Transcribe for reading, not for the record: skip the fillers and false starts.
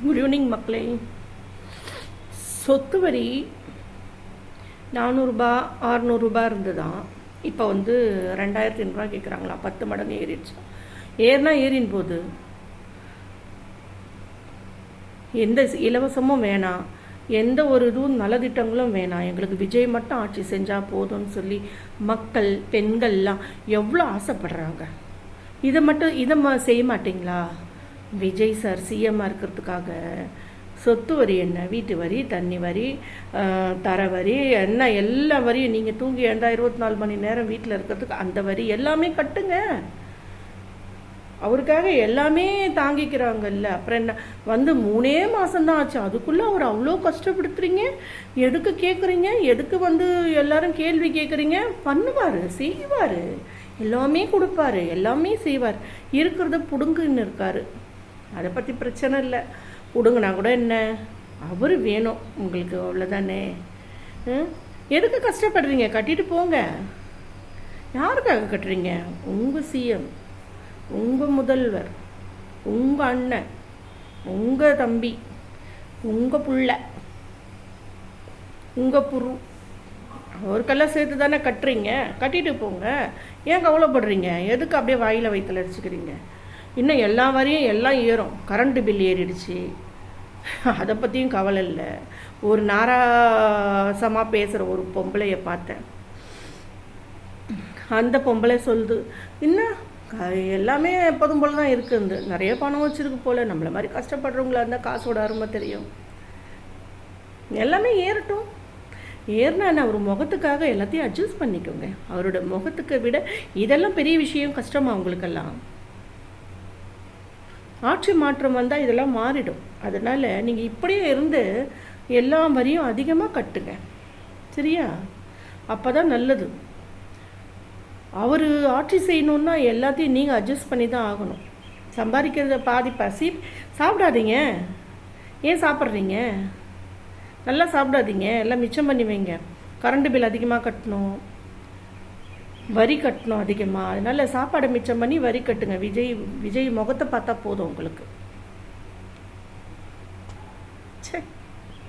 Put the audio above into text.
Good evening மக்களே. சொத்து வரி 400 ரூபாய் 600 ரூபாய் இருந்துதான். இப்போ 2500 கேட்குறாங்களா. 10 மடங்கு ஏறிடுச்சு. ஏறினா ஏறின் போது எந்த இலவசமும் வேணாம், எந்த ஒரு இதுவும் நலத்திட்டங்களும் வேணாம், எங்களுக்கு விஜய் மட்டும் ஆட்சி செஞ்சால் போதும்னு சொல்லி மக்கள் பெண்கள்லாம் எவ்வளோ ஆசைப்படுறாங்க. இதை செய்ய மாட்டிங்களா? விஜய் சார் சிஎம்மாக இருக்கிறதுக்காக சொத்து வரி என்ன, வீட்டு வரி, தண்ணி வரி, தர வரி என்ன, எல்லா வரியும் நீங்கள் தூங்கி எழுந்தா 24 மணி நேரம் வீட்டில் இருக்கிறதுக்கு அந்த வரி எல்லாமே கட்டுங்க. அவருக்காக எல்லாமே தாங்கிக்கிறாங்கல்ல. அப்புறம் என்ன 3 மாதம்தான் ஆச்சு, அதுக்குள்ளே அவர் அவ்வளோ கஷ்டப்படுத்துறீங்க. எதுக்கு கேட்குறீங்க? எதுக்கு எல்லாரும் கேள்வி கேட்குறீங்க? பண்ணுவார், செய்வார், எல்லாமே கொடுப்பாரு, எல்லாமே செய்வார். இருக்கிறத புடுங்குன்னு இருக்காரு. அதை பற்றி பிரச்சனை இல்லை, பிடுங்கினா கூட என்ன, அவர் வேணும் உங்களுக்கு, அவ்வளோதானே. எதுக்கு கஷ்டப்படுறீங்க? கட்டிட்டு போங்க. யாருக்காக கட்டுறீங்க? உங்கள் சிஎம், உங்கள் முதல்வர், உங்கள் அண்ணன், உங்கள் தம்பி, உங்கள் புள்ள, உங்கள் புரு, அவருக்கெல்லாம் சேர்த்து தானே கட்டுறீங்க. கட்டிட்டு போங்க. ஏன் கவலைப்படுறீங்க? எதுக்கு அப்படியே வாயில் வயிற்றுல அடிச்சுக்கிறீங்க? இன்னும் எல்லா வரையும் எல்லாம் ஏறும். கரண்ட்டு பில் ஏறிடுச்சு, அதை பற்றியும் கவலை இல்லை. ஒரு நாராசமாக பேசுகிற ஒரு பொம்பளையை பார்த்தேன். அந்த பொம்பளை சொல்லுது, இன்னும் எல்லாமே எப்போதும் போல தான் இருக்குது, நிறைய பணம் வச்சுருக்கு போல், நம்மளை மாதிரி கஷ்டப்படுறவங்களா இருந்தால் காசோட அருமை தெரியும். எல்லாமே ஏறட்டும். ஏறினா ஒரு முகத்துக்காக எல்லாத்தையும் அட்ஜஸ்ட் பண்ணிக்கோங்க. அவரோட முகத்துக்கு விட இதெல்லாம் பெரிய விஷயம், கஷ்டமா அவங்களுக்கெல்லாம். ஆட்சி மாற்றம் வந்தால் இதெல்லாம் மாறிடும். அதனால் நீங்கள் இப்படியே இருந்து எல்லா வரியும் அதிகமாக கட்டுங்க, சரியா? அப்போ தான் நல்லது. அவர் ஆட்சி செய்யணுன்னா எல்லாத்தையும் நீங்கள் அட்ஜஸ்ட் பண்ணி தான் ஆகணும். சம்பாதிக்கிறத பாதி பசி சாப்பிடாதீங்க. ஏன் சாப்பிட்றீங்க? நல்லா சாப்பிடாதீங்க, எல்லாம் மிச்சம் பண்ணி வைங்க. கரண்ட் பில் அதிகமாக கட்டணும், வரி கட்டணும் அதிகமாக. அதனால் சாப்பாடை மிச்சம் பண்ணி வரி கட்டுங்க. விஜய் முகத்தை பார்த்தா போதும் உங்களுக்கு.